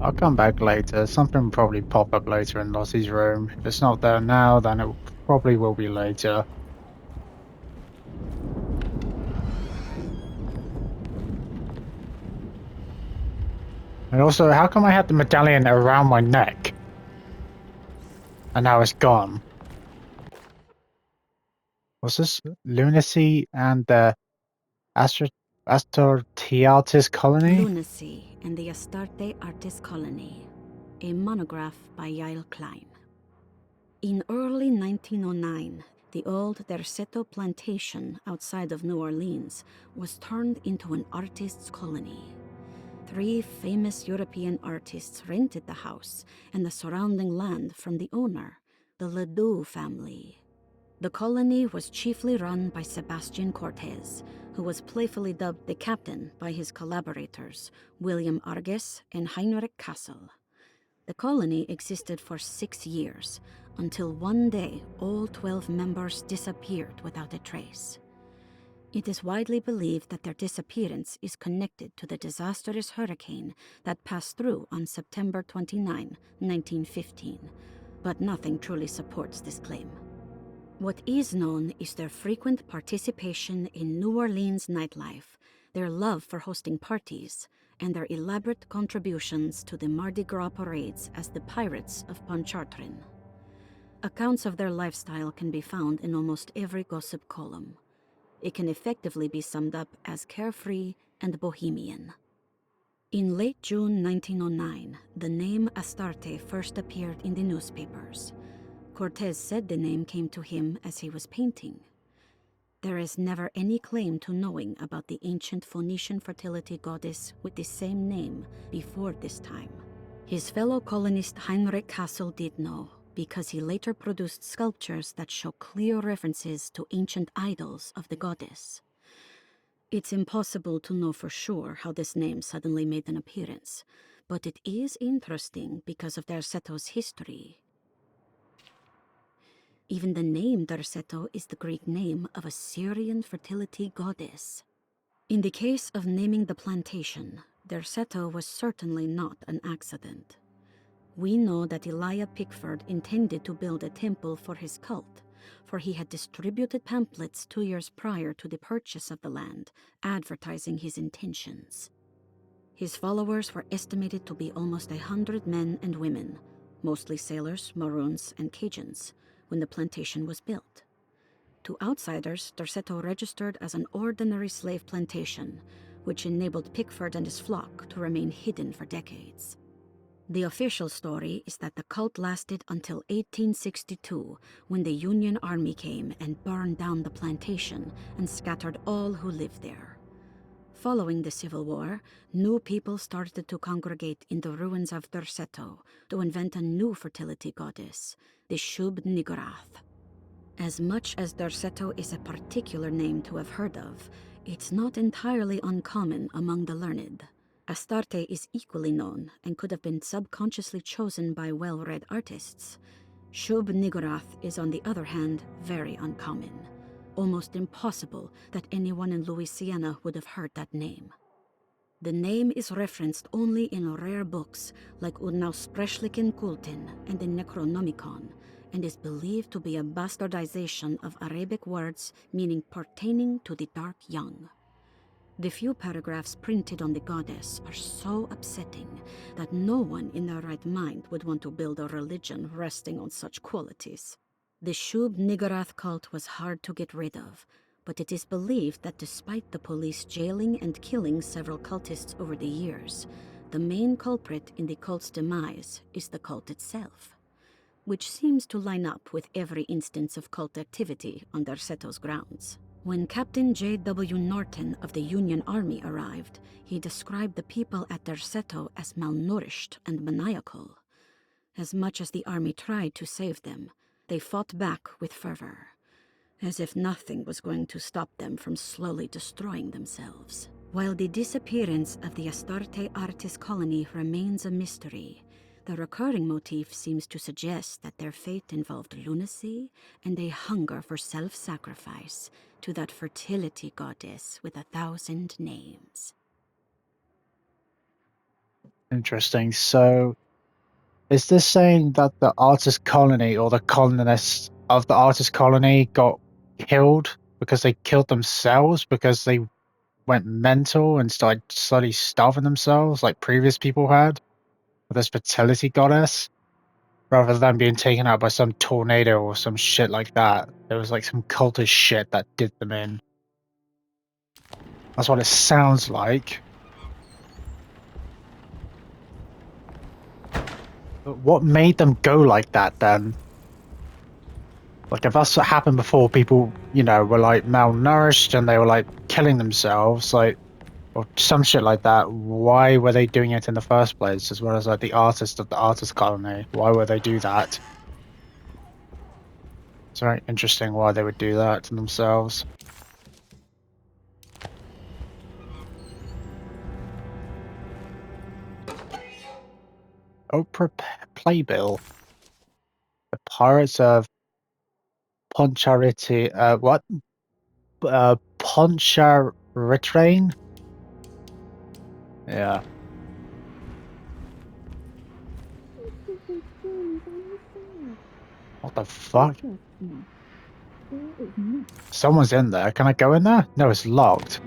I'll come back later. Something will probably pop up later in Lottie's room. If it's not there now, then it probably will be later. And also, how come I had the medallion around my neck? And now it's gone. What's this? Lunacy and the Astrotiatis colony? Lunacy and the Astarte Artis Colony, a monograph by Yael Klein. In early 1909, the old Derceto plantation outside of New Orleans was turned into an artists' colony. 3 famous European artists rented the house and the surrounding land from the owner, the Ledoux family. The colony was chiefly run by Sebastian Cortes, who was playfully dubbed the captain by his collaborators, William Arges and Heinrich Kassel. The colony existed for 6 years, until one day all 12 members disappeared without a trace. It is widely believed that their disappearance is connected to the disastrous hurricane that passed through on September 29, 1915, but nothing truly supports this claim. What is known is their frequent participation in New Orleans nightlife, their love for hosting parties, and their elaborate contributions to the Mardi Gras parades as the Pirates of Pontchartrain. Accounts of their lifestyle can be found in almost every gossip column. It can effectively be summed up as carefree and bohemian. In late June 1909, the name Astarte first appeared in the newspapers. Cortes said the name came to him as he was painting. There is never any claim to knowing about the ancient Phoenician fertility goddess with the same name before this time. His fellow colonist Heinrich Kassel did know, because he later produced sculptures that show clear references to ancient idols of the goddess. It's impossible to know for sure how this name suddenly made an appearance, but it is interesting because of Derceto's history. Even the name Derceto is the Greek name of a Syrian fertility goddess. In the case of naming the plantation, Derceto was certainly not an accident. We know that Elijah Pickford intended to build a temple for his cult, for he had distributed pamphlets 2 years prior to the purchase of the land, advertising his intentions. His followers were estimated to be almost 100 men and women, mostly sailors, Maroons, and Cajuns, when the plantation was built. To outsiders, Derceto registered as an ordinary slave plantation, which enabled Pickford and his flock to remain hidden for decades. The official story is that the cult lasted until 1862, when the Union Army came and burned down the plantation and scattered all who lived there. Following the Civil War, new people started to congregate in the ruins of Derceto to invent a new fertility goddess, the Shub Niggurath. As much as Derceto is a particular name to have heard of, it's not entirely uncommon among the learned. Astarte is equally known and could have been subconsciously chosen by well-read artists. Shub Niggurath is, on the other hand, very uncommon. Almost impossible that anyone in Louisiana would have heard that name. The name is referenced only in rare books like Unaussprechlichen Kulten and the Necronomicon, and is believed to be a bastardization of Arabic words meaning pertaining to the dark young. The few paragraphs printed on the goddess are so upsetting that no one in their right mind would want to build a religion resting on such qualities. The Shub Niggurath cult was hard to get rid of, but it is believed that despite the police jailing and killing several cultists over the years, the main culprit in the cult's demise is the cult itself, which seems to line up with every instance of cult activity on Derceto's grounds. When Captain J.W. Norton of the Union Army arrived, he described the people at Derceto as malnourished and maniacal. As much as the army tried to save them, they fought back with fervor, as if nothing was going to stop them from slowly destroying themselves. While the disappearance of the Astarte Artis colony remains a mystery, the recurring motif seems to suggest that their fate involved lunacy and a hunger for self-sacrifice to that fertility goddess with 1,000 names. Interesting. So, is this saying that the artist colony or the colonists of the artist colony got killed because they killed themselves because they went mental and started slowly starving themselves like previous people had with this fertility goddess? Rather than being taken out by some tornado or some shit like that. There was like some cultist shit that did them in. That's what it sounds like. But what made them go like that then? Like if that's what happened before, people, you know, were like malnourished and they were like killing themselves, like, or some shit like that, why were they doing it in the first place? As well as like the artist of the artist colony, why would they do that? It's very interesting why they would do that to themselves. Oprah Playbill. The Pirates of Poncharity, what? Ponchartrain? Yeah. What the fuck? Someone's in there. Can I go in there? No, it's locked.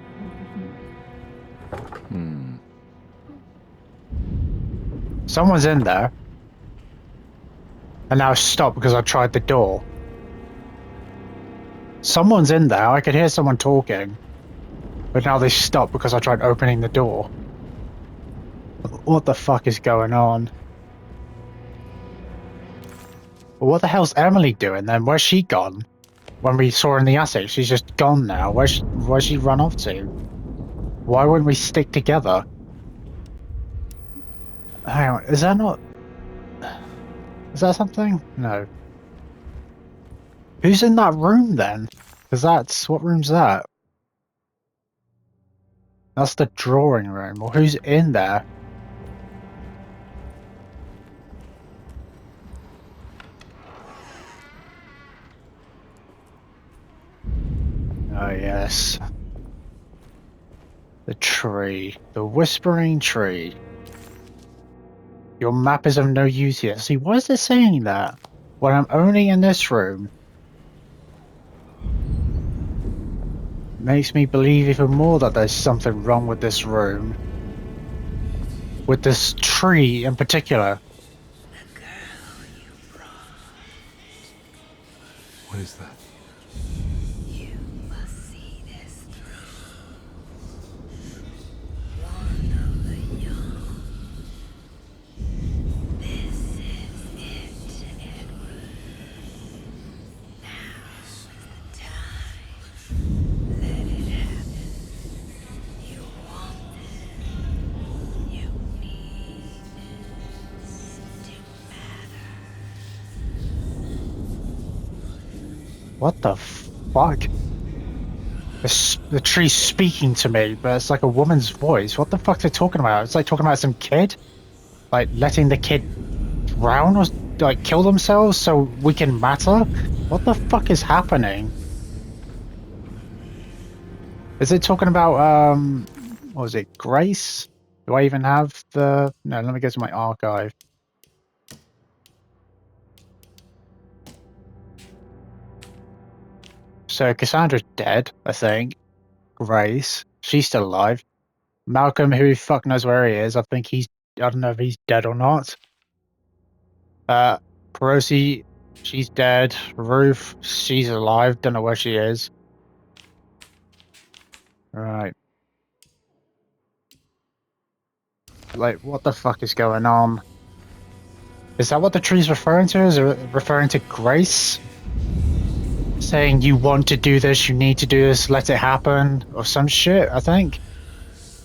Someone's in there. And now stop because I tried the door. Someone's in there. I could hear someone talking. But now they stopped because I tried opening the door. What the fuck is going on? Well, what the hell's Emily doing then? Where's she gone? When we saw her in the attic, she's just gone now. Where's she run off to? Why wouldn't we stick together? Hang on, is that not... Is that something? No. Who's in that room then? Because that's... What room's that? That's the drawing room. Well, who's in there? Oh, yes. The tree. The whispering tree. Your map is of no use here. See, why is it saying that? When I'm only in this room. Makes me believe even more that there's something wrong with this room. With this tree in particular. The girl you brought. What is that? You must see this through. One of the young. This is it, Edward. Now is the time. Let it happen. You want it. You need this to matter. What the fuck? The tree's speaking to me, but it's like a woman's voice. What the fuck are they talking about? It's like talking about some kid? Like letting the kid drown or like kill themselves so we can matter? What the fuck is happening? Is it talking about, what was it, Grace? Do I even have the... No, let me go to my archive. So Cassandra's dead, I think. Grace, she's still alive. Malcolm, who fuck knows where he is. I think he's... I don't know if he's dead or not. Perosi, she's dead. Ruth, she's alive. Don't know where she is. Right. Like, what the fuck is going on? Is that what the tree's referring to? Is it referring to Grace? Saying you want to do this, you need to do this, let it happen, or some shit, I think.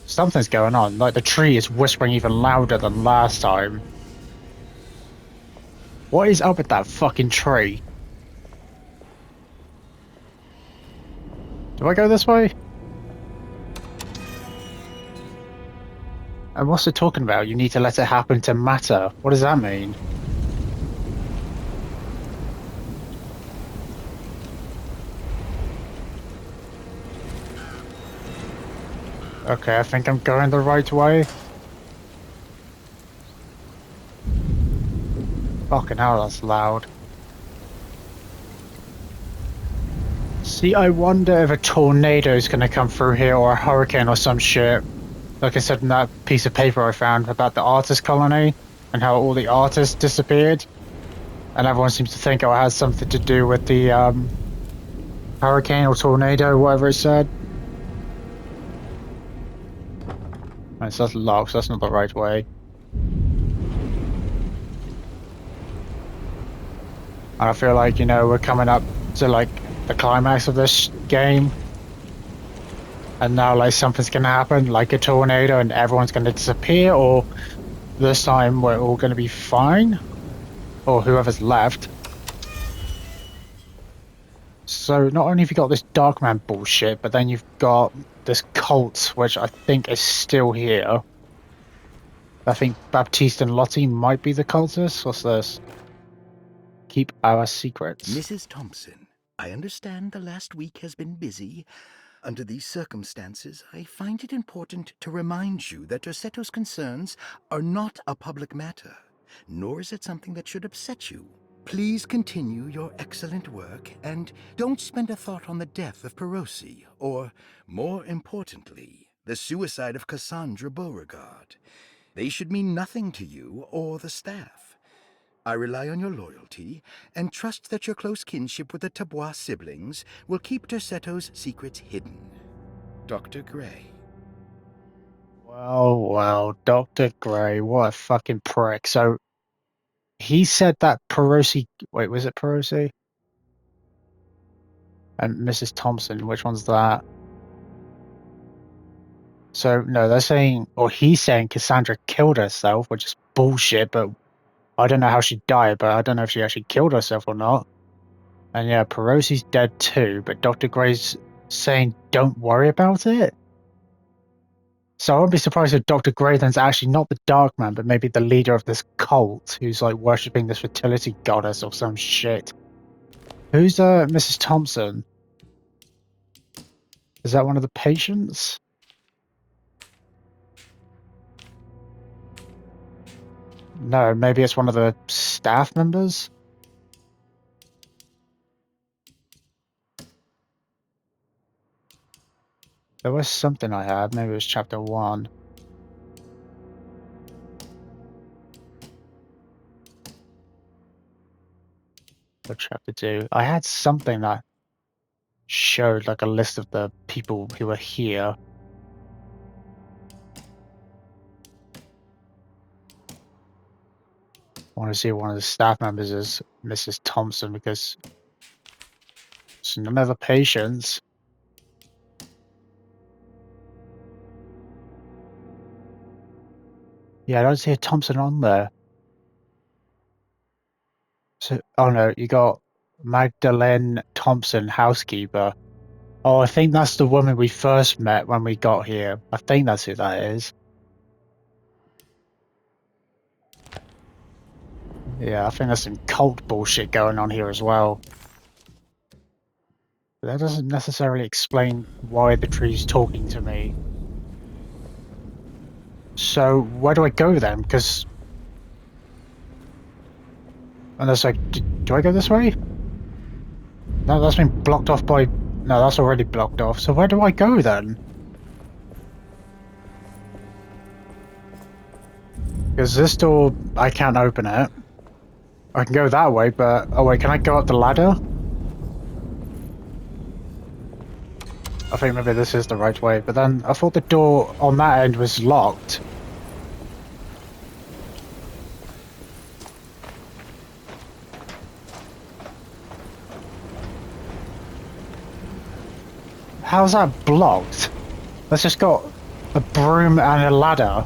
Something's going on. Like, the tree is whispering even louder than last time. What is up with that fucking tree? Do I go this way? And what's it talking about? You need to let it happen to matter. What does that mean? Okay, I think I'm going the right way. Fucking hell, that's loud. See, I wonder if a tornado is going to come through here or a hurricane or some shit. Like I said in that piece of paper I found about the artist colony and how all the artists disappeared. And everyone seems to think it has something to do with the hurricane or tornado, whatever it said. Right, so that's locked, so that's not the right way. And I feel like, you know, we're coming up to like the climax of this game. And now like something's gonna happen, like a tornado, and everyone's gonna disappear, or this time we're all gonna be fine. Or whoever's left. So not only have you got this Darkman bullshit, but then you've got this cult, which I think is still here. I think Baptiste and Lottie might be the cultists. What's this? Keep our secrets. Mrs. Thompson, I understand the last week has been busy. Under these circumstances, I find it important to remind you that Dorsetto's concerns are not a public matter, nor is it something that should upset you. Please continue your excellent work, and don't spend a thought on the death of Perosi, or, more importantly, the suicide of Cassandra Beauregard. They should mean nothing to you or the staff. I rely on your loyalty, and trust that your close kinship with the Tabois siblings will keep Dorsetto's secrets hidden. Dr. Gray. Well, Dr. Gray, what a fucking prick. So, he said that Perosi... Wait, was it Perosi? And Mrs. Thompson, which one's that? So, no, they're saying... Or he's saying Cassandra killed herself, which is bullshit, but... I don't know how she died, but I don't know if she actually killed herself or not. And yeah, Perosi's dead too, but Dr. Gray's saying don't worry about it? So I wouldn't be surprised if Dr. Gray then's actually not the Darkman, but maybe the leader of this cult who's like worshipping this fertility goddess or some shit. Who's Mrs. Thompson? Is that one of the patients? No, maybe it's one of the staff members? There was something I had, maybe it was chapter 1. Or chapter 2. I had something that showed like a list of the people who were here. I want to see one of the staff members is Mrs. Thompson because it's none of the patients. Yeah, I don't see a Thompson on there. So, oh no, you got Magdalene Thompson, housekeeper. Oh, I think that's the woman we first met when we got here. I think that's who that is. Yeah, I think there's some cult bullshit going on here as well. But that doesn't necessarily explain why the tree's talking to me. So, where do I go then? Because... Unless I... Do I go this way? No, that's been blocked off by... No, that's already blocked off. So where do I go then? Because this door, I can't open it. I can go that way, but... Oh wait, can I go up the ladder? I think maybe this is the right way, but then I thought the door on that end was locked. How's that blocked? That's just got a broom and a ladder.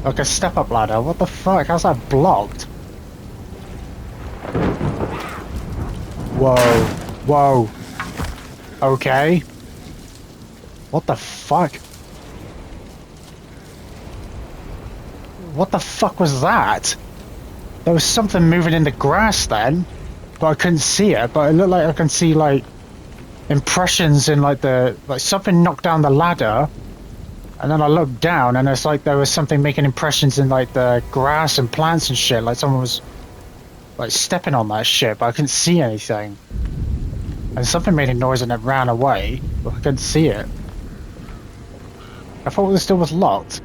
Like a step-up ladder. What the fuck? How's that blocked? Whoa. Whoa. Okay. What the fuck? What the fuck was that? There was something moving in the grass then, but I couldn't see it, but it looked like I can see like impressions in like the something knocked down the ladder, and then I looked down and it's like there was something making impressions in like the grass and plants and shit, like someone was like stepping on that shit, but I couldn't see anything. And something made a noise and it ran away, but I couldn't see it. I thought this door was locked.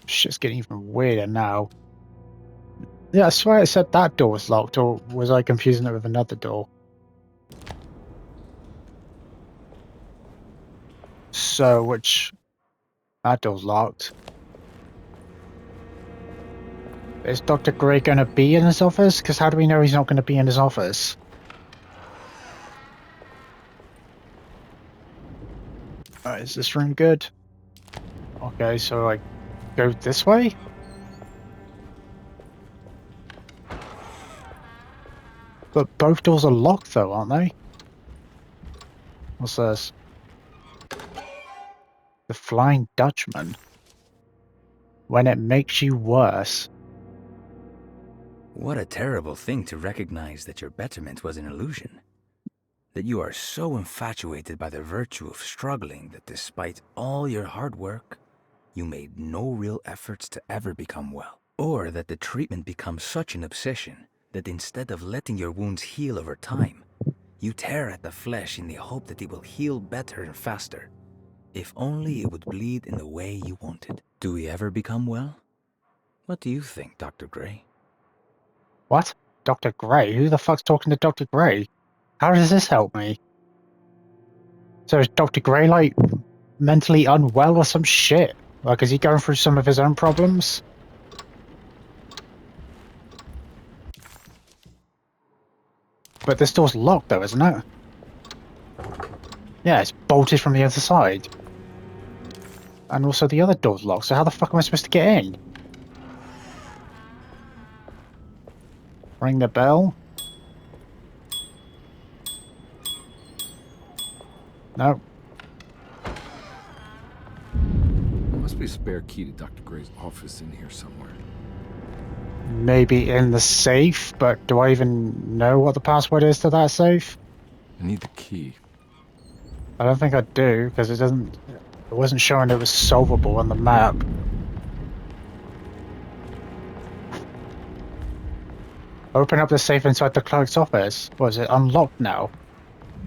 Shit's getting even weirder now. Yeah, I swear it said that door was locked, or was I confusing it with another door? So, which... That door's locked. Is Dr. Gray going to be in his office? Because how do we know he's not going to be in his office? Is this room good? Okay, so I go this way? But both doors are locked though, aren't they? What's this? The Flying Dutchman. When it makes you worse. What a terrible thing to recognize that your betterment was an illusion. That you are so infatuated by the virtue of struggling that despite all your hard work, you made no real efforts to ever become well. Or that the treatment becomes such an obsession that instead of letting your wounds heal over time, you tear at the flesh in the hope that it will heal better and faster. If only it would bleed in the way you wanted. Do we ever become well? What do you think, Dr. Gray? What? Dr. Gray? Who the fuck's talking to Dr. Gray? How does this help me? So is Dr. Gray, like, mentally unwell or some shit? Like, is he going through some of his own problems? But this door's locked though, isn't it? Yeah, it's bolted from the other side. And also the other door's locked, so how the fuck am I supposed to get in? Ring the bell? No. There must be a spare key to Dr. Gray's office in here somewhere. Maybe in the safe, but do I even know what the password is to that safe? I need the key. I don't think I do, because it wasn't showing it was solvable on the map. Open up the safe inside the clerk's office. Was it unlocked now?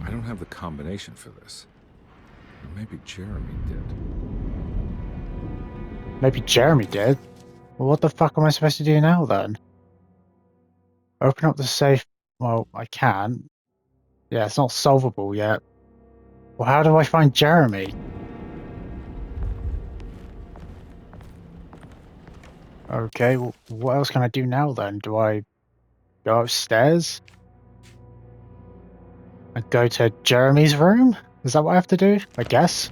I don't have the combination for this. Or maybe Jeremy did. Maybe Jeremy did. Well, what the fuck am I supposed to do now then? Open up the safe. Well, I can. Yeah, it's not solvable yet. Well, how do I find Jeremy? Okay, well, what else can I do now then? Do I go upstairs? I go to Jeremy's room? Is that what I have to do? I guess.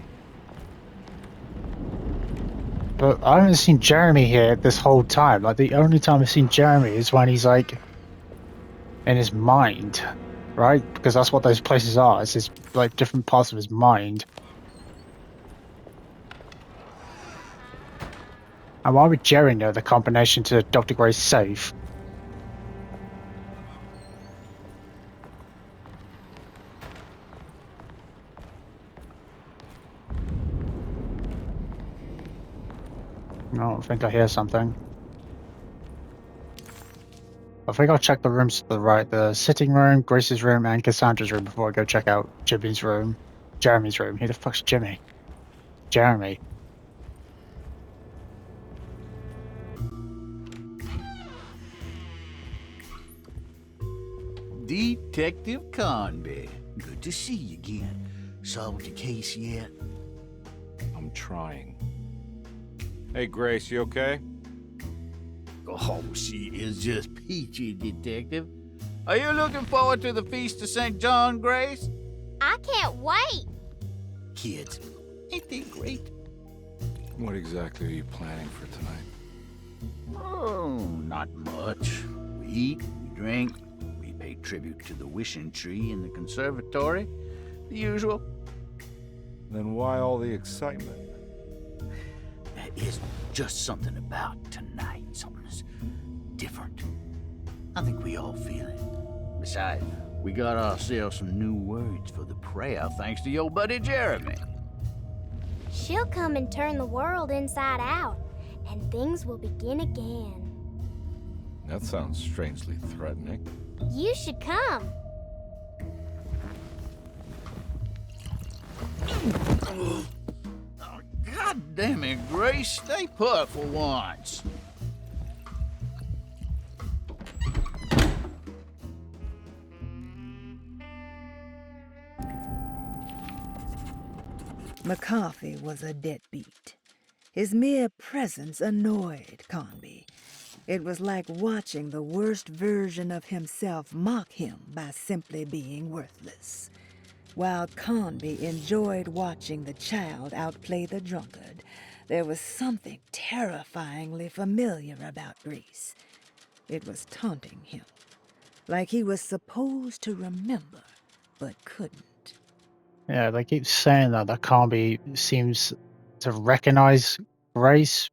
But I haven't seen Jeremy here this whole time. Like, the only time I've seen Jeremy is when he's, like, in his mind, right? Because that's what those places are. It's his, like, different parts of his mind. And why would Jerry know the combination to Dr. Gray's safe? I don't think I hear something. I think I'll check the rooms to the right. The sitting room, Grace's room, and Cassandra's room before I go check out Jimmy's room. Jeremy's room. Who the fuck's Jimmy? Jeremy. Detective Carnby. Good to see you again. Solved the case yet? I'm trying. Hey, Grace, you okay? Oh, she is just peachy, Detective. Are you looking forward to the Feast of St. John, Grace? I can't wait. Kids, ain't they great? What exactly are you planning for tonight? Oh, not much. We eat, we drink, we pay tribute to the wishing tree in the conservatory. The usual. Then why all the excitement? There is just something about tonight. Something's different. I think we all feel it. Besides, we got ourselves some new words for the prayer thanks to your buddy Jeremy. She'll come and turn the world inside out, and things will begin again. That sounds strangely threatening. You should come. God damn it, Grace. Stay put for once. McCarthy was a deadbeat. His mere presence annoyed Carnby. It was like watching the worst version of himself mock him by simply being worthless. While Carnby enjoyed watching the child outplay the drunkard, there was something terrifyingly familiar about Grace. It was taunting him, like he was supposed to remember, but couldn't. Yeah, they keep saying that Carnby seems to recognize Grace,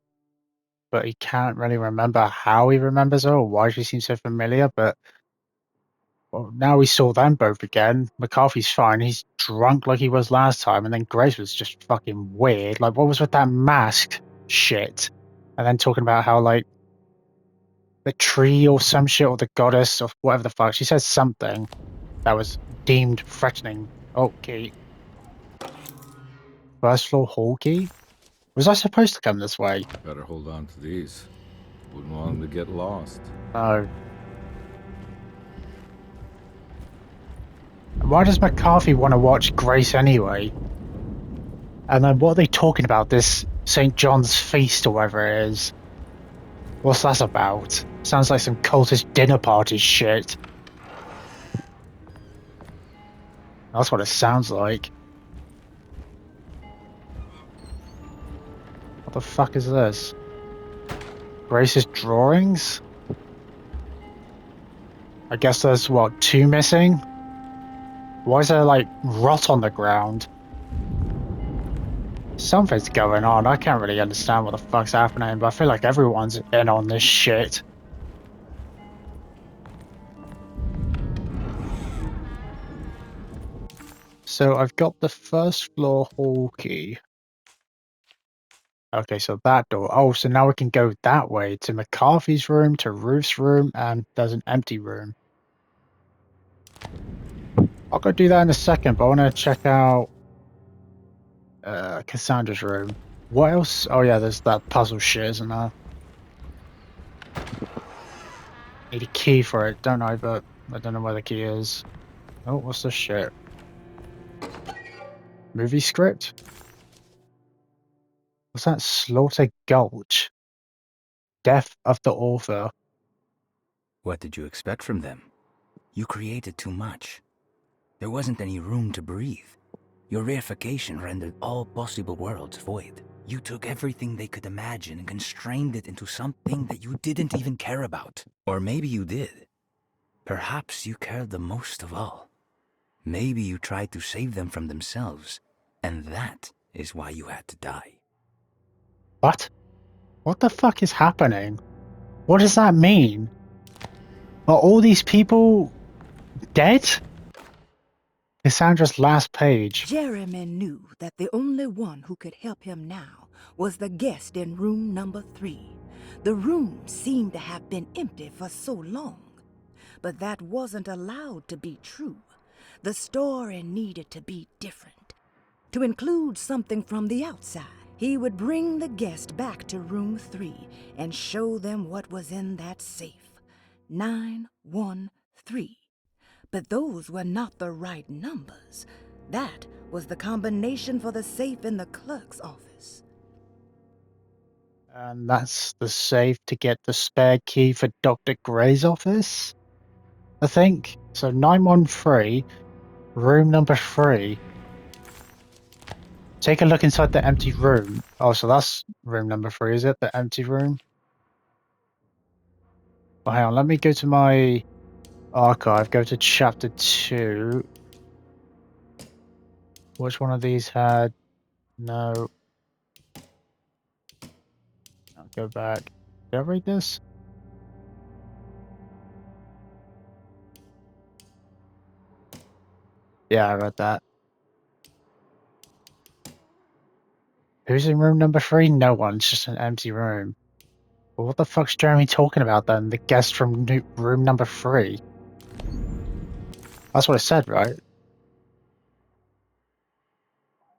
but he can't really remember how he remembers her or why she seems so familiar. But well, now we saw them both again. McCarthy's fine. He's drunk like he was last time, and then Grace was just fucking weird. Like, what was with that mask shit? And then talking about how, like, the tree or some shit, or the goddess, or whatever the fuck, she says something that was deemed threatening. Oh, key. First floor hall key? Was I supposed to come this way? Better hold on to these. Wouldn't want them to get lost. No. Why does McCarthy want to watch Grace anyway? And then what are they talking about? This St. John's feast or whatever it is. What's that about? Sounds like some cultist dinner party shit. That's what it sounds like. What the fuck is this? Grace's drawings? I guess there's, what, 2 missing? Why is there, like, rot on the ground? Something's going on. I can't really understand what the fuck's happening, but I feel like everyone's in on this shit. So I've got the first floor hall key. Okay, so that door. Oh, so now we can go that way to McCarthy's room, to Ruth's room, and there's an empty room. I'll go do that in a second, but I want to check out Cassandra's room. What else? Oh yeah, there's that puzzle shit, isn't there? Need a key for it, don't I? But I don't know where the key is. Oh, what's this shit? Movie script? What's that? Slaughter Gulch. Death of the author. What did you expect from them? You created too much. There wasn't any room to breathe. Your reification rendered all possible worlds void. You took everything they could imagine and constrained it into something that you didn't even care about. Or maybe you did. Perhaps you cared the most of all. Maybe you tried to save them from themselves, and that is why you had to die. What? What the fuck is happening? What does that mean? Are all these people dead? Cassandra's last page. Jeremy knew that the only one who could help him now was the guest in room number 3. The room seemed to have been empty for so long. But that wasn't allowed to be true. The story needed to be different. To include something from the outside. He would bring the guest back to room 3 and show them what was in that safe. 913. But those were not the right numbers. That was the combination for the safe in the clerk's office. And that's the safe to get the spare key for Dr. Gray's office? I think. So 913, room number 3. Take a look inside the empty room. Oh, so that's room number 3, is it? The empty room? Well, hang on, let me go to my archive, go to chapter 2. Which one of these had... No. I'll go back. Did I read this? Yeah, I read that. Who's in room number 3? No one. It's just an empty room. Well, what the fuck's Jeremy talking about then? The guest from room number 3. That's what I said, right?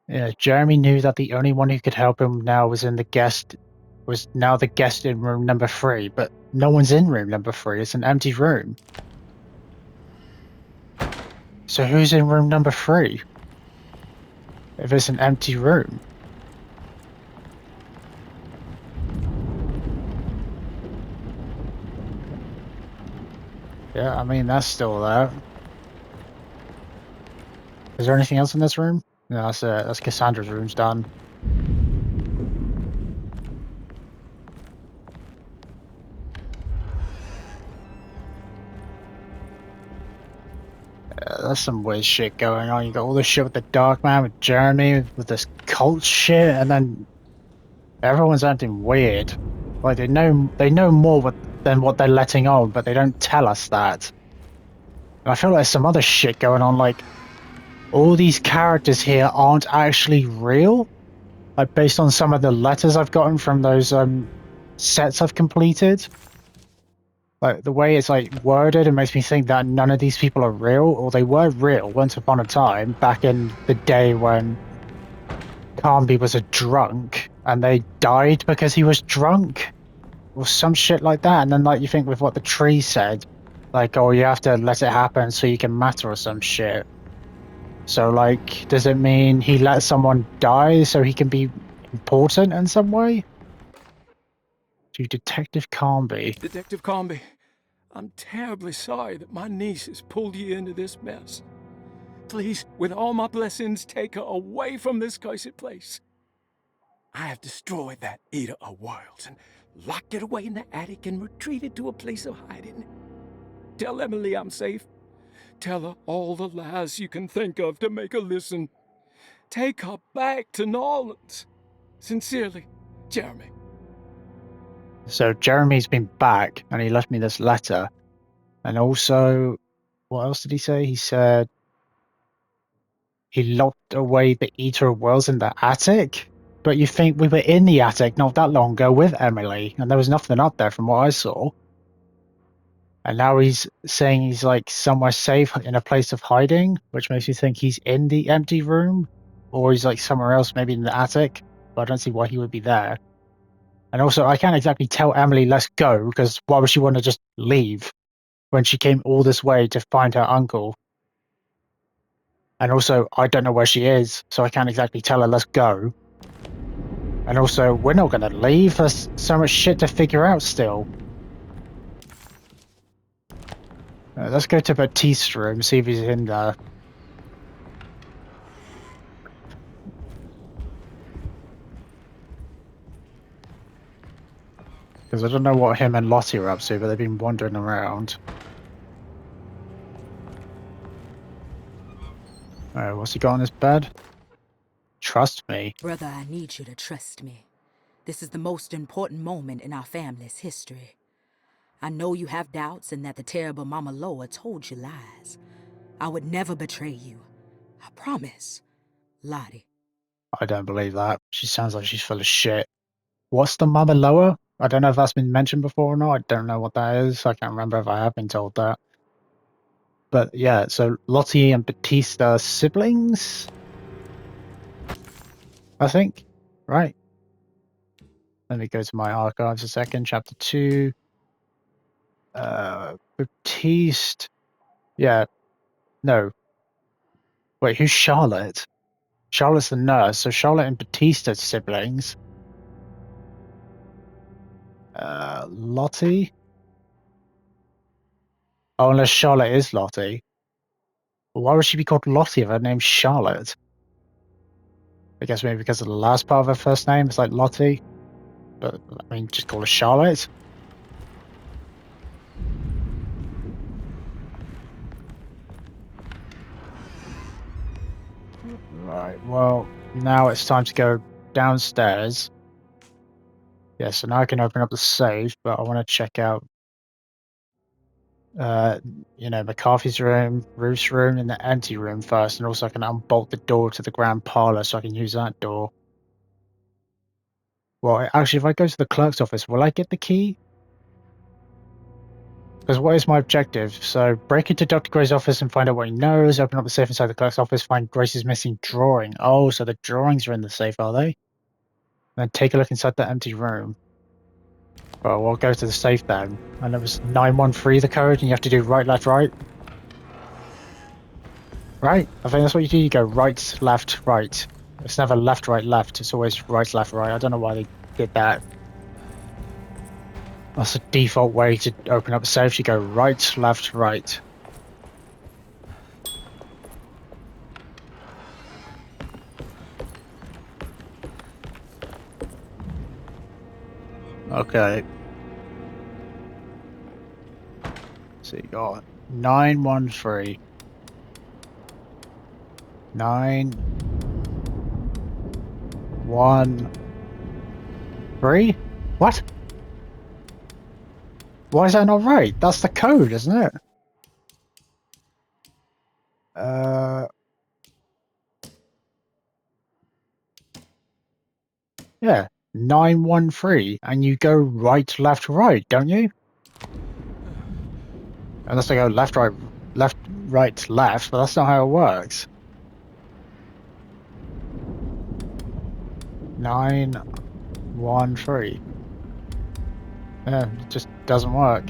Yeah, Jeremy knew that the only one who could help him now was now the guest in room number 3, but no one's in room number 3. It's an empty room. So who's in room number 3? If it's an empty room. Yeah, I mean, that's still there. Is there anything else in this room? No, that's it. That's Cassandra's room's done. There's some weird shit going on. You got all this shit with the Dark Man, with Jeremy, with this cult shit, and then everyone's acting weird. Like they know more than what they're letting on, but they don't tell us that. And I feel like there's some other shit going on. Like all these characters here aren't actually real. Like based on some of the letters I've gotten from those sets I've completed. Like the way it's like worded, it makes me think that none of these people are real, or they were real once upon a time, back in the day when Carnby was a drunk, and they died because he was drunk, or some shit like that. And then like you think with what the tree said, like, oh, you have to let it happen so you can matter or some shit. So like, does it mean he let someone die so he can be important in some way? To Detective Carnby. Detective Carnby, I'm terribly sorry that my niece has pulled you into this mess. Please, with all my blessings, take her away from this cursed place. I have destroyed that eater of worlds and locked it away in the attic and retreated to a place of hiding. Tell Emily I'm safe. Tell her all the lies you can think of to make her listen. Take her back to New Orleans. Sincerely, Jeremy. So Jeremy's been back, and he left me this letter. And also, what else did he say? He said he locked away the Eater of Worlds in the attic. But you think we were in the attic not that long ago with Emily, and there was nothing up there from what I saw. And now he's saying he's like somewhere safe in a place of hiding, which makes me think he's in the empty room, or he's like somewhere else, maybe in the attic. But I don't see why he would be there. And also, I can't exactly tell Emily, let's go, because why would she want to just leave when she came all this way to find her uncle? And also, I don't know where she is, so I can't exactly tell her, let's go. And also, we're not going to leave. There's so much shit to figure out still. Let's go to Baptiste's room, see if he's in there. Because I don't know what him and Lottie are up to, but they've been wandering around. What's he got on his bed? Trust me. Brother, I need you to trust me. This is the most important moment in our family's history. I know you have doubts and that the terrible Mama Loa told you lies. I would never betray you. I promise. Lottie. I don't believe that. She sounds like she's full of shit. What's the Mama Loa? I don't know if that's been mentioned before or not. I don't know what that is. I can't remember if I have been told that. But yeah, so Lottie and Batista are siblings? I think. Right. Let me go to my archives a second. Chapter 2. Baptiste. Yeah. No. Wait, who's Charlotte? Charlotte's the nurse, so Charlotte and Batista are siblings. Lottie? Oh, unless Charlotte is Lottie. Why would she be called Lottie if her name's Charlotte? I guess maybe because of the last part of her first name. It's like Lottie. But, I mean, just call her Charlotte. Right, well, now it's time to go downstairs. Yeah, so now I can open up the safe, but I want to check out, McCarthy's room, Ruth's room, and the empty room first, and also I can unbolt the door to the grand parlor so I can use that door. Well, actually, if I go to the clerk's office, will I get the key? Because what is my objective? So, break into Dr. Gray's office and find out what he knows, open up the safe inside the clerk's office, find Grace's missing drawing. Oh, so the drawings are in the safe, are they? Then take a look inside the empty room. Well, we'll go to the safe then. And it was 913 the code, and you have to do right, left, right. Right? I think that's what you do. You go right, left, right. It's never left, right, left. It's always right, left, right. I don't know why they did that. That's the default way to open up a safe. You go right, left, right. Okay. So you got 913. 913? What? Why is that not right? That's the code, isn't it? Yeah. 913. And you go right, left, right, don't you? Unless I go left, right, left, but that's not how it works. 913. Yeah, it just doesn't work.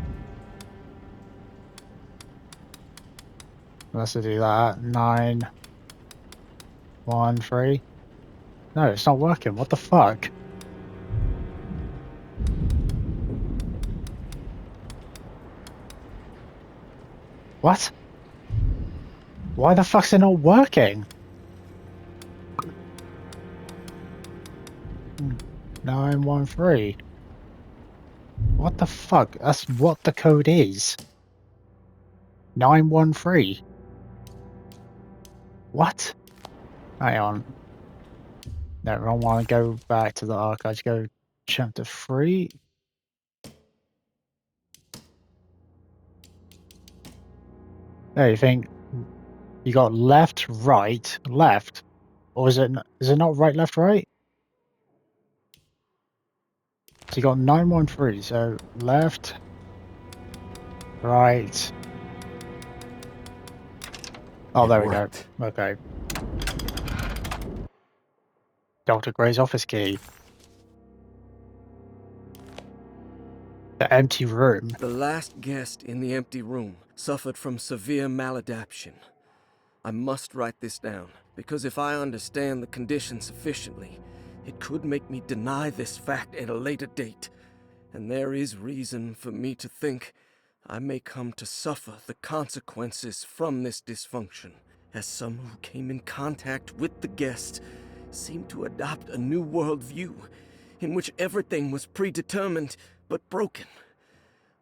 Unless I do that. 913. No, it's not working. What the fuck? What? Why the fuck's it not working? 913. What the fuck? That's what the code is. 913. What? Hang on. No, I don't want to go back to the archives. Go chapter 3. There, you think you got left, right, left, or is it not right, left, right? So you got 913. So left, right. Oh, there we go. Okay. Dr. Gray's office key. The empty room. The last guest in the empty room suffered from severe maladaptation. I must write this down, because if I understand the condition sufficiently, it could make me deny this fact at a later date, and there is reason for me to think I may come to suffer the consequences from this dysfunction, as some who came in contact with the guest seemed to adopt a new worldview in which everything was predetermined but broken.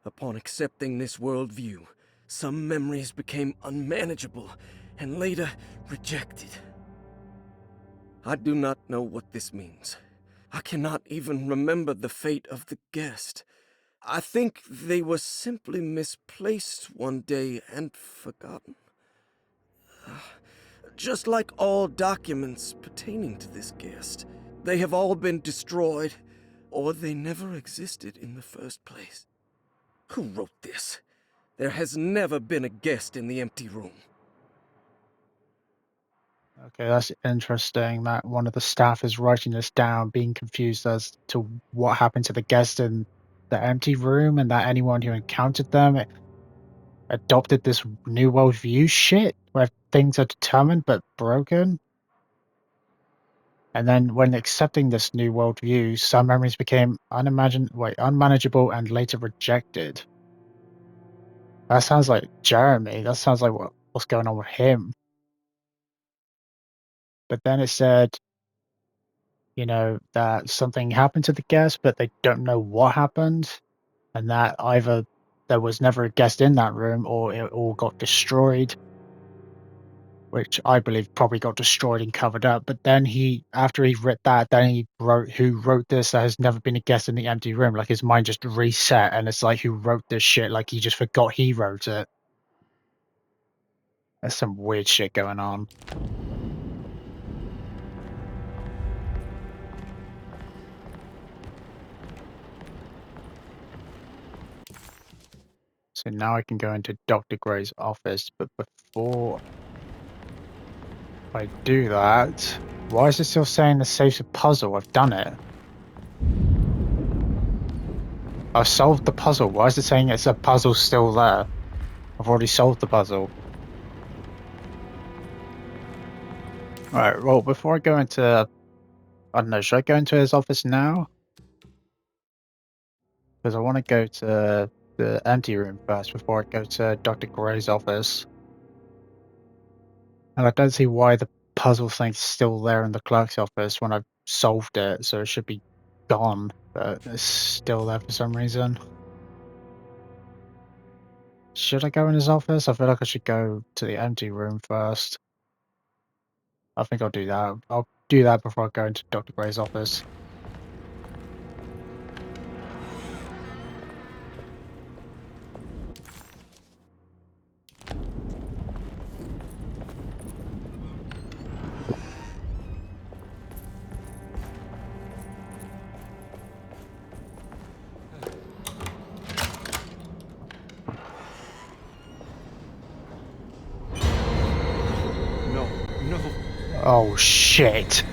Upon accepting this worldview, some memories became unmanageable and later rejected. I do not know what this means. I cannot even remember the fate of the guest. I think they were simply misplaced one day and forgotten. Just like all documents pertaining to this guest, they have all been destroyed, or they never existed in the first place. Who wrote this? There has never been a guest in the empty room. Okay, that's interesting that one of the staff is writing this down, being confused as to what happened to the guest in the empty room, and that anyone who encountered them adopted this new worldview shit where things are determined but broken. And then when accepting this new worldview, some memories became unmanageable and later rejected. That sounds like Jeremy. That sounds like what's going on with him. But then it said, that something happened to the guest, but they don't know what happened. And that either there was never a guest in that room or it all got destroyed, which I believe probably got destroyed and covered up. But then after he read that, then he wrote, who wrote this? There has never been a guest in the empty room. Like his mind just reset and it's like, who wrote this shit? Like he just forgot he wrote it. There's some weird shit going on. So now I can go into Dr. Gray's office, but before I do that, why is it still saying the safe's a puzzle? I've done it. I've solved the puzzle. Why is it saying it's a puzzle still there? I've already solved the puzzle. Alright, well, before I go into... I don't know, should I go into his office now? Because I want to go to the empty room first before I go to Dr. Gray's office. And I don't see why the puzzle thing's still there in the clerk's office when I've solved it, so it should be gone, but it's still there for some reason. Should I go in his office? I feel like I should go to the empty room first. I think I'll do that. I'll do that before I go into Dr. Gray's office. No. Oh shit.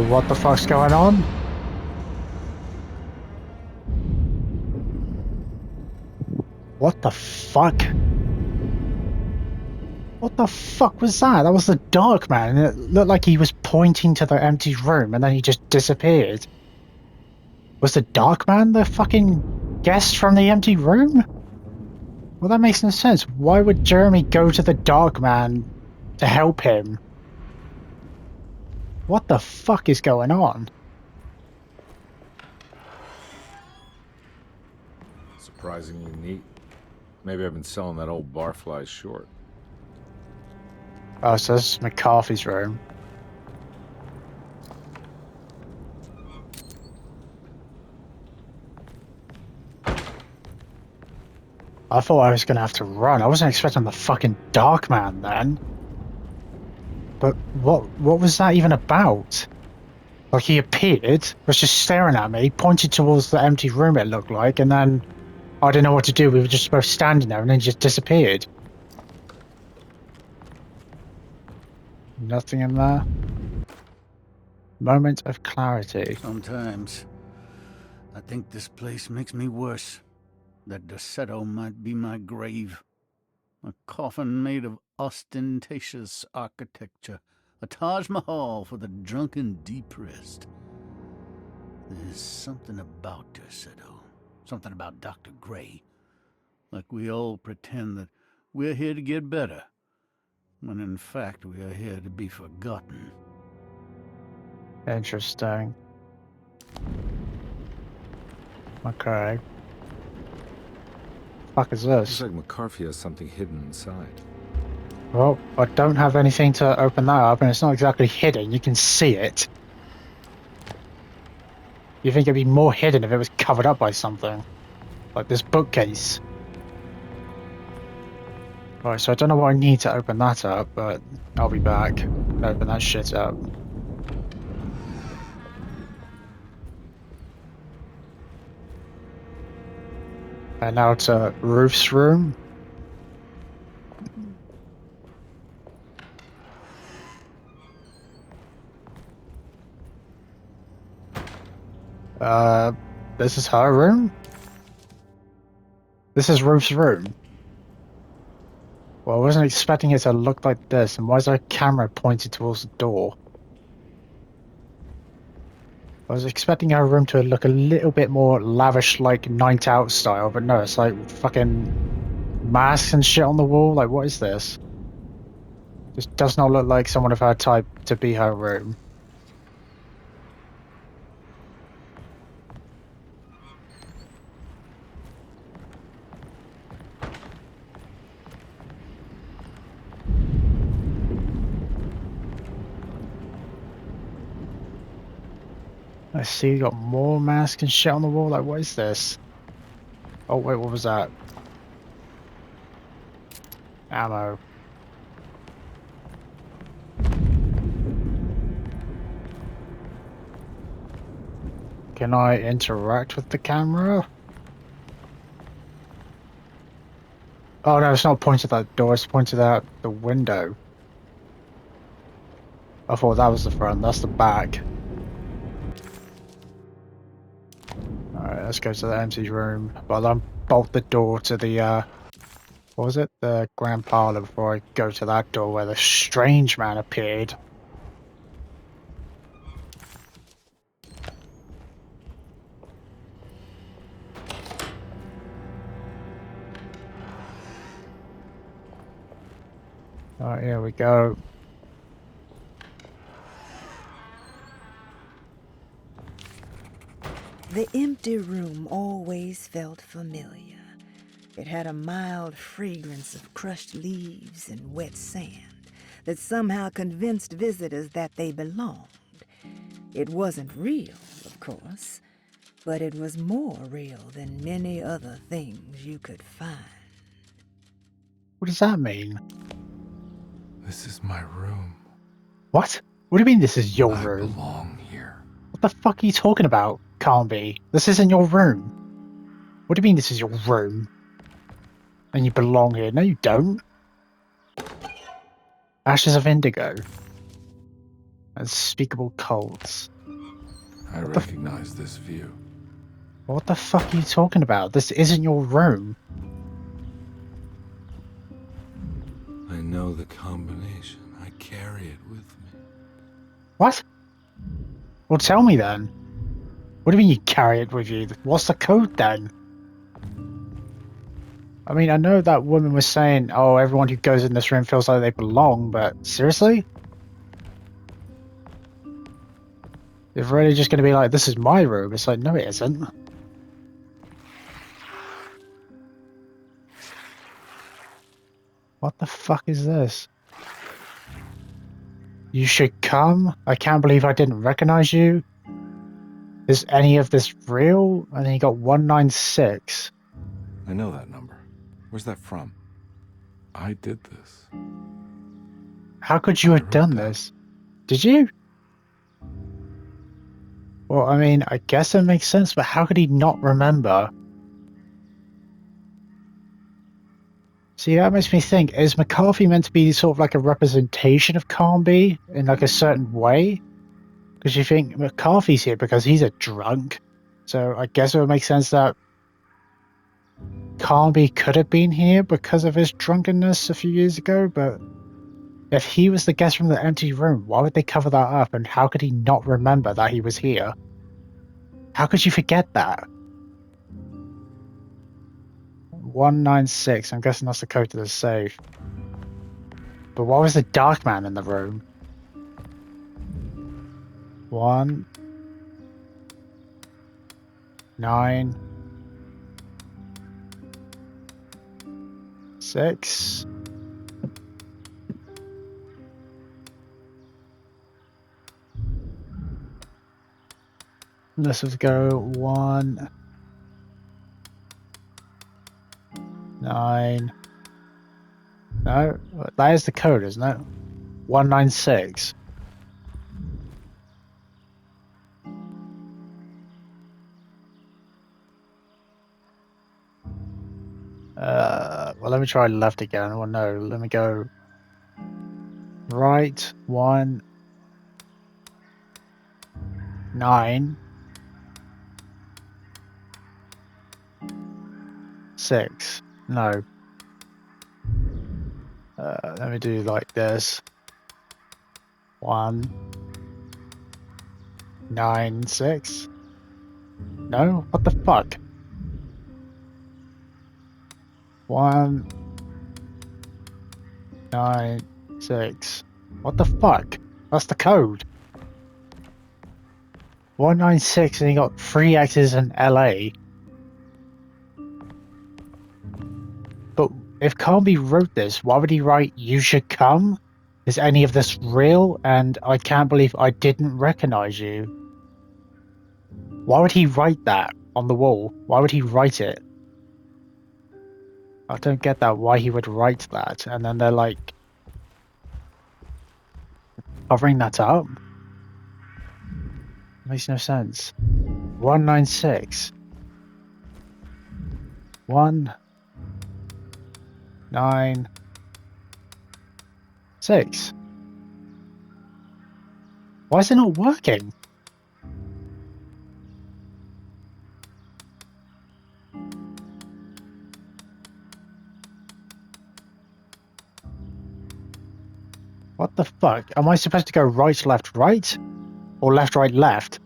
What the fuck's going on? What the fuck? What the fuck was that? That was the Dark Man, and it looked like he was pointing to the empty room and then he just disappeared. Was the Dark Man the fucking guest from the empty room? Well, that makes no sense. Why would Jeremy go to the Dark Man to help him? What the fuck is going on? Surprisingly neat. Maybe I've been selling that old barfly short. Oh, so this is McCarthy's room. I thought I was gonna have to run. I wasn't expecting the fucking Dark Man then. But what was that even about? Like, he appeared, was just staring at me, pointed towards the empty room it looked like, and then I didn't know what to do. We were just both standing there and then he just disappeared. Nothing in there. Moment of clarity. Sometimes I think this place makes me worse. That Dorsetto might be my grave. A coffin made of ostentatious architecture. A Taj Mahal for the drunken depressed. There's something about Dorsetto. Something about Dr. Gray. Like we all pretend that we're here to get better, when in fact we are here to be forgotten. Interesting. Okay. Fuck is this? Looks like McCarthy has something hidden inside. Well, I don't have anything to open that up, and it's not exactly hidden. You can see it. You think it'd be more hidden if it was covered up by something? Like this bookcase. Right, so I don't know what I need to open that up, but I'll be back. Open that shit up. And now to Ruth's room. This is her room? This is Ruth's room. Well, I wasn't expecting it to look like this, and why is there a camera pointed towards the door? I was expecting her room to look a little bit more lavish, like Night Out style, but no, it's like fucking masks and shit on the wall. Like, what is this? Just does not look like someone of her type to be her room. I see you got more masks and shit on the wall. Like, what is this? Oh, wait, what was that? Ammo. Can I interact with the camera? Oh no, it's not pointed at that door, it's pointed at the window. I thought that was the front, that's the back. Alright, let's go to the empty room. But I'll bolt the door to the, what was it? The grand parlor before I go to that door where the strange man appeared. Alright, here we go. The empty room always felt familiar. It had a mild fragrance of crushed leaves and wet sand that somehow convinced visitors that they belonged. It wasn't real, of course, but it was more real than many other things you could find. What does that mean? This is my room. What? What do you mean this is your I room? belong here. What the fuck are you talking about, Carnby? This isn't your room. What do you mean this is your room? And you belong here? No, you don't. Ashes of indigo. Unspeakable colds. I recognize this view. What the fuck are you talking about? This isn't your room. I know the combination. I carry it with me. What? Well, tell me then. What do you mean you carry it with you? What's the code then? I mean, I know that woman was saying, oh, everyone who goes in this room feels like they belong, but seriously? You're really just going to be like, this is my room? It's like, no, it isn't. What the fuck is this? You should come? I can't believe I didn't recognize you. Is any of this real? And then you got 196. I know that number. Where's that from? I did this. How could you have done this? Did you? Well, I mean, I guess it makes sense, but how could he not remember? See, that makes me think, is McCarthy meant to be sort of like a representation of Carnby in like a certain way? Because you think McCarthy's here because he's a drunk. So I guess it would make sense that Carnby could have been here because of his drunkenness a few years ago, but if he was the guest from the empty room, why would they cover that up, and how could he not remember that he was here? How could you forget that? 196, I'm guessing that's the code to the safe. But why was the dark man in the room? 1 9 6 Let's just go 1 9. No, that is the code, isn't it? 196. Well, let me try left again. Well, no, let me go right. 1 9 6. No. Let me do like this. 1 9 6. No, what the fuck? 1 9 6. What the fuck? That's the code. 196, and you got 3 X's in LA. But if Carnby wrote this, why would he write, you should come? Is any of this real? And I can't believe I didn't recognize you. Why would he write that on the wall? Why would he write it? I don't get that, why he would write that. And then they're like covering that up. Makes no sense. 196. 196. Why is it not working? What the fuck? Am I supposed to go right, left, right? Or left, right, left?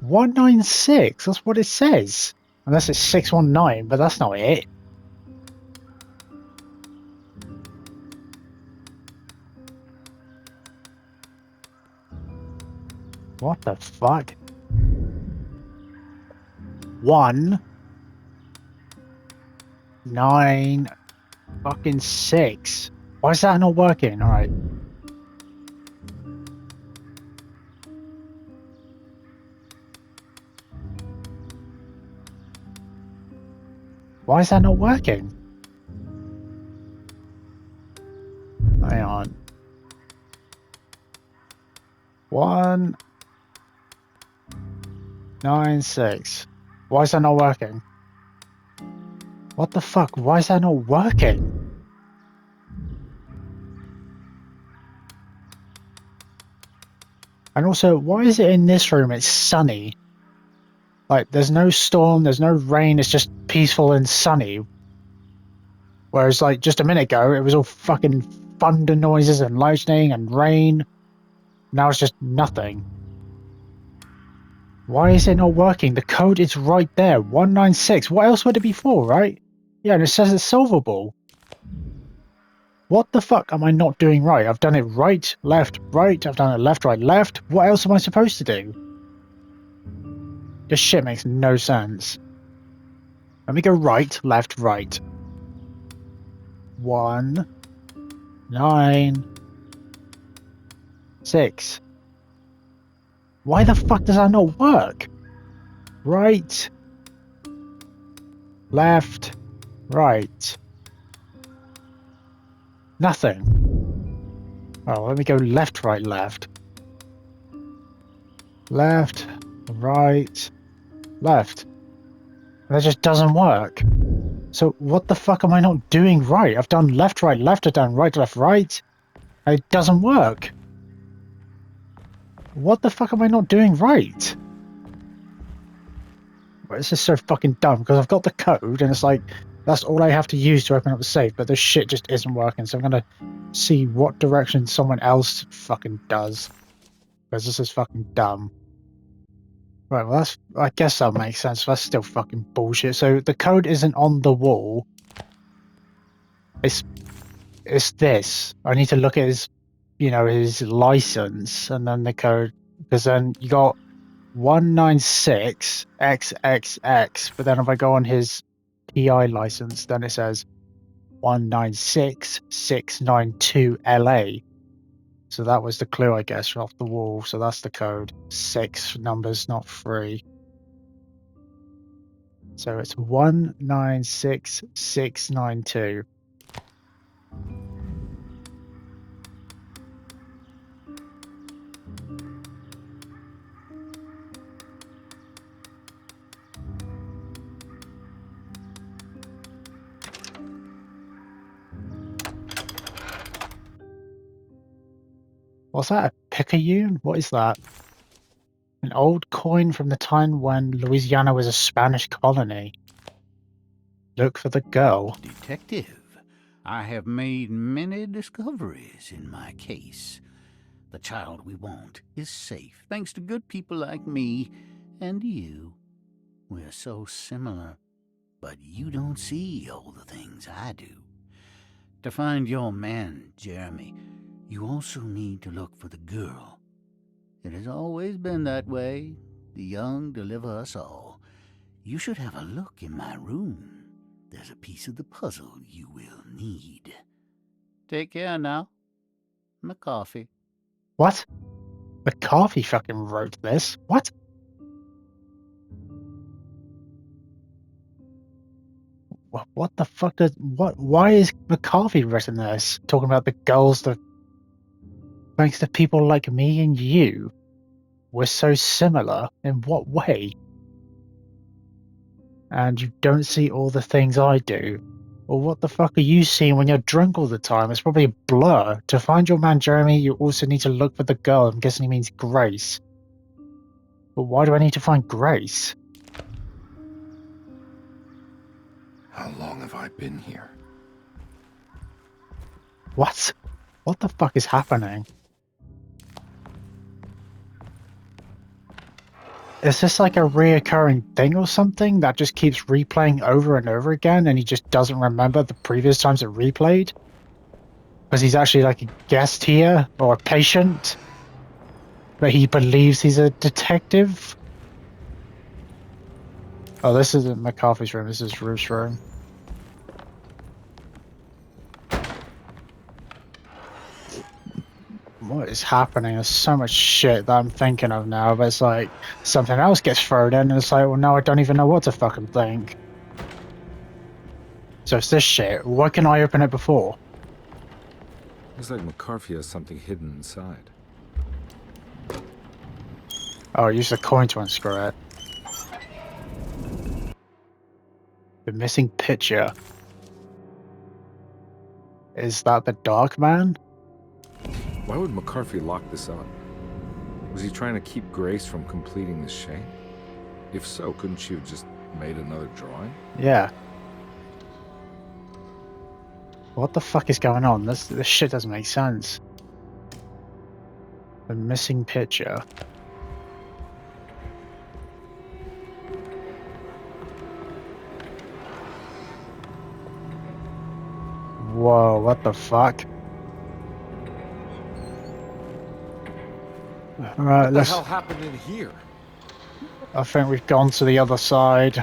196, that's what it says. Unless it's 619, but that's not it. What the fuck? 1 9 fucking 6. Why is that not working? Alright. Why is that not working? Hang on. 196. Why is that not working? What the fuck? Why is that not working? And also, why is it in this room it's sunny? Like, there's no storm, there's no rain, it's just peaceful and sunny. Whereas, like, just a minute ago, it was all fucking thunder noises and lightning and rain. Now it's just nothing. Why is it not working? The code is right there. 196. What else would it be for, right? Yeah, and it says it's solvable. What the fuck am I not doing right? I've done it right, left, right. I've done it left, right, left. What else am I supposed to do? This shit makes no sense. Let me go right, left, right. 1 9 6. Why the fuck does that not work? Right, left, right. Nothing. Oh, let me go left, right, left. Left, right, left. That just doesn't work. So what the fuck am I not doing right? I've done left, right, left. I've done right, left, right. It doesn't work. What the fuck am I not doing right? Well, this is so fucking dumb because I've got the code and it's like, that's all I have to use to open up the safe, but this shit just isn't working. So I'm gonna see what direction someone else fucking does. Because this is fucking dumb. Right, well that's, I guess that makes sense. That's still fucking bullshit. So the code isn't on the wall. It's this. I need to look at his, you know, his license and then the code, because then you got 196XXX, but then if I go on his PI license, then it says 196692LA. So that was the clue, I guess, off the wall. So that's the code. 6 numbers, not 3. So it's 196692. What's that? A picayune? What is that? An old coin from the time when Louisiana was a Spanish colony. Look for the girl. Detective, I have made many discoveries in my case. The child we want is safe, thanks to good people like me and you. We're so similar, but you don't see all the things I do. To find your man, Jeremy, you also need to look for the girl. It has always been that way. The young deliver us all. You should have a look in my room. There's a piece of the puzzle you will need. Take care now. McCarthy. What? McCarthy fucking wrote this? What? What the fuck does... Why is McCarthy written this? Talking about the girls that... Thanks to people like me and you. we're so similar. In what way? And you don't see all the things I do. Well, what the fuck are you seeing when you're drunk all the time? It's probably a blur. To find your man Jeremy, you also need to look for the girl. I'm guessing he means Grace. But why do I need to find Grace? How long have I been here? What? What the fuck is happening? Is this like a reoccurring thing or something that just keeps replaying over and over again and he just doesn't remember the previous times it replayed? Because he's actually like a guest here or a patient, but he believes he's a detective? Oh, this isn't McCarthy's room, this is Ruth's room. What is happening? There's so much shit that I'm thinking of now, but it's like something else gets thrown in and it's like, well, now I don't even know what to fucking think. So it's this shit. Why can I open it before? Looks like McCarthy has something hidden inside. Oh, use the coin to unscrew it. The missing picture. Is that the Dark Man? Why would McCarthy lock this up? Was he trying to keep Grace from completing the shame? If so, couldn't she have just made another drawing? Yeah. What the fuck is going on? This shit doesn't make sense. The missing picture. Whoa, what the fuck? Alright, What the hell happened in here? I think we've gone to the other side.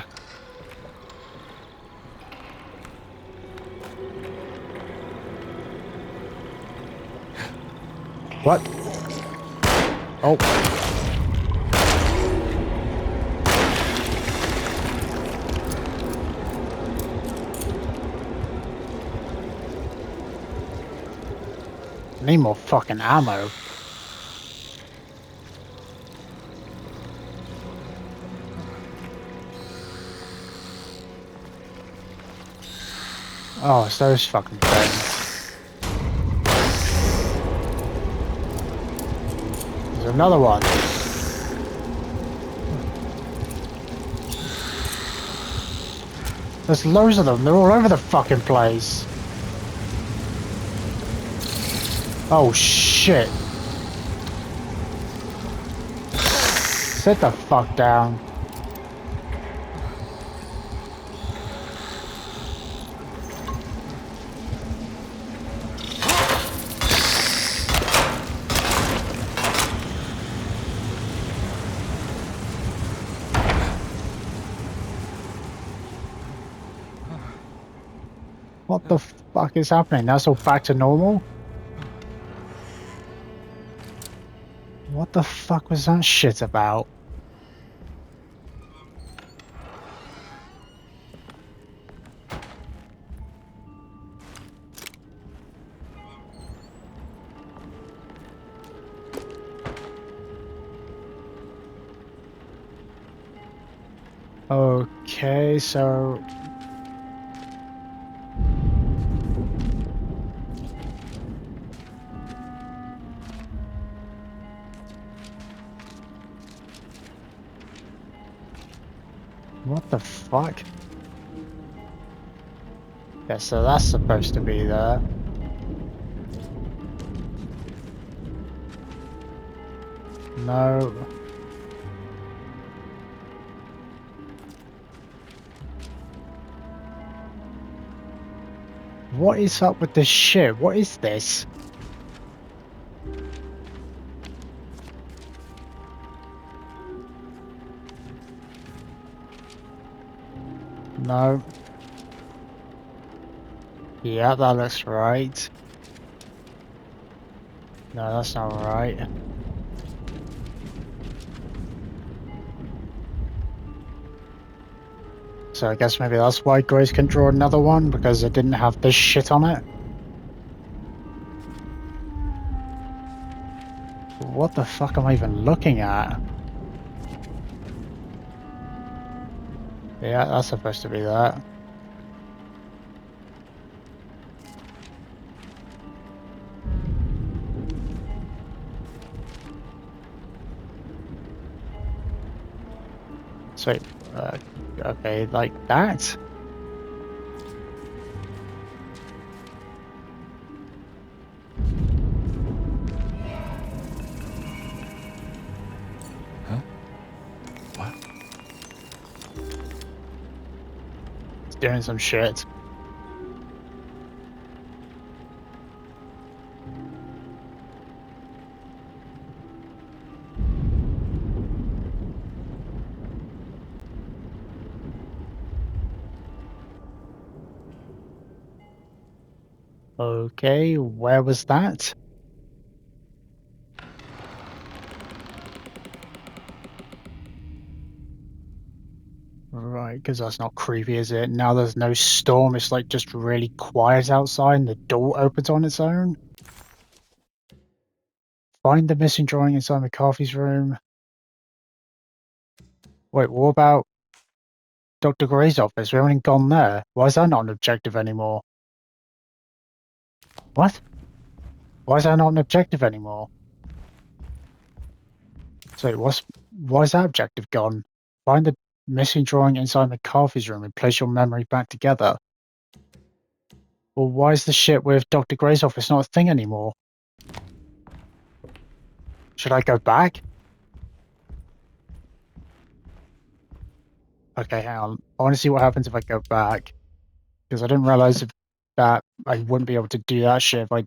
What? Oh. Need more fucking ammo. Oh, it's those fucking things. There's another one. There's loads of them. They're all over the fucking place. Oh shit. Sit the fuck down. What the fuck is happening? That's all back to normal? What the fuck was that shit about? Okay, so... What the fuck? Yeah, so that's supposed to be there. No. What is up with this shit? What is this? No. Yeah, that looks right. No, that's not right. So I guess maybe that's why Grace can draw another one, because it didn't have this shit on it. What the fuck am I even looking at? Yeah, that's supposed to be that. So, okay, like that? Huh? What? It's doing some shit. Okay, where was that? Right, because that's not creepy, is it? Now there's no storm, it's like just really quiet outside and the door opens on its own. Find the missing drawing inside McCarthy's room. Wait, what about Dr. Gray's office? We haven't gone there. Why is that not an objective anymore? What? Why is that not an objective anymore? So why is that objective gone? Find the missing drawing inside McCarthy's room and place your memory back together. Well, why is the shit with Dr. Gray's office not a thing anymore? Should I go back? Okay, hang on. I want to see what happens if I go back. Because I didn't realize that I wouldn't be able to do that shit if I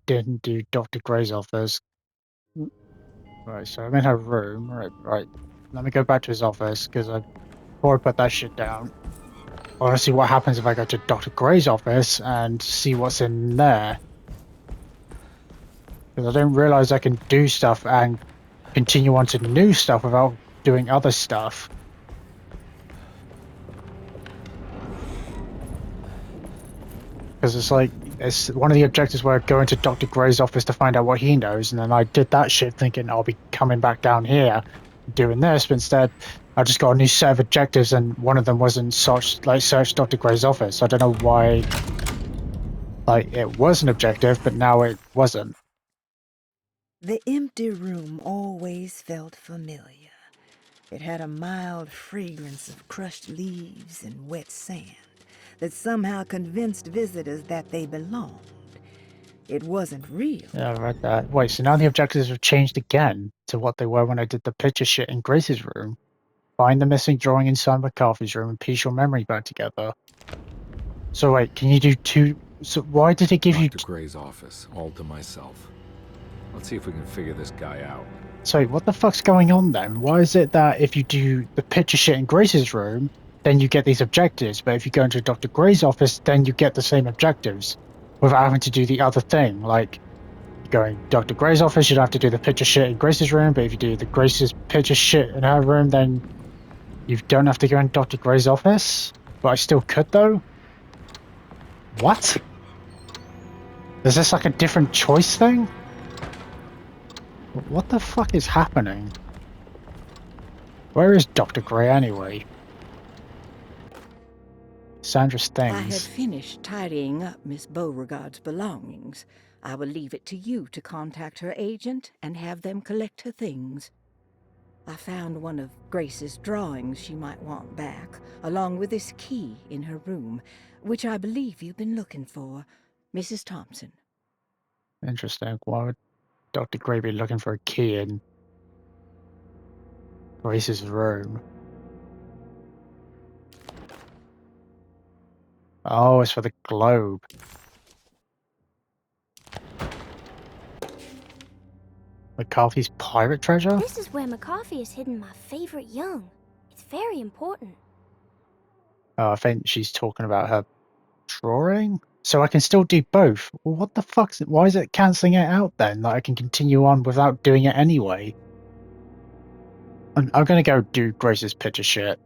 didn't do Dr. Gray's office. Right, so I'm in her room. Right. Let me go back to his office, because before I put that shit down, I want to see what happens if I go to Dr. Gray's office and see what's in there. Because I didn't realize I can do stuff and continue on to new stuff without doing other stuff. Because it's one of the objectives where I go into Dr. Gray's office to find out what he knows, and then I did that shit thinking I'll be coming back down here doing this, but instead I just got a new set of objectives, and one of them wasn't search Dr. Gray's office. I don't know why it was an objective, but now it wasn't. The empty room always felt familiar. It had a mild fragrance of crushed leaves and wet sand that somehow convinced visitors that they belonged. It wasn't real. Yeah, I read that. Wait, so now the objectives have changed again to what they were when I did the picture shit in Grace's room. Find the missing drawing inside McCarthy's room and piece your memory back together. So wait, can you do two? So why did it give you... Dr. Gray's office, all to myself. Let's see if we can figure this guy out. Sorry, what the fuck's going on then? Why is it that if you do the picture shit in Grace's room, then you get these objectives, but if you go into Dr. Gray's office, then you get the same objectives without having to do the other thing? Like, going Dr. Gray's office, you'd have to do the picture shit in Grace's room, but if you do the Grace's picture shit in her room, then you don't have to go in Dr. Gray's office? But I still could, though? What? Is this like a different choice thing? What the fuck is happening? Where is Dr. Gray anyway? Sandra's things. I have finished tidying up Miss Beauregard's belongings. I will leave it to you to contact her agent and have them collect her things. I found one of Grace's drawings she might want back, along with this key in her room, which I believe you've been looking for. Mrs. Thompson. Interesting. Why would Dr. Gray be looking for a key in Grace's room? Oh, it's for the globe. McCarthy's pirate treasure? This is where McCarthy has hidden my favorite young. It's very important. Oh, I think she's talking about her drawing? So I can still do both. Well, what the fuck's it? Why is it cancelling it out then? That I can continue on without doing it anyway? I'm gonna go do Grace's picture shit.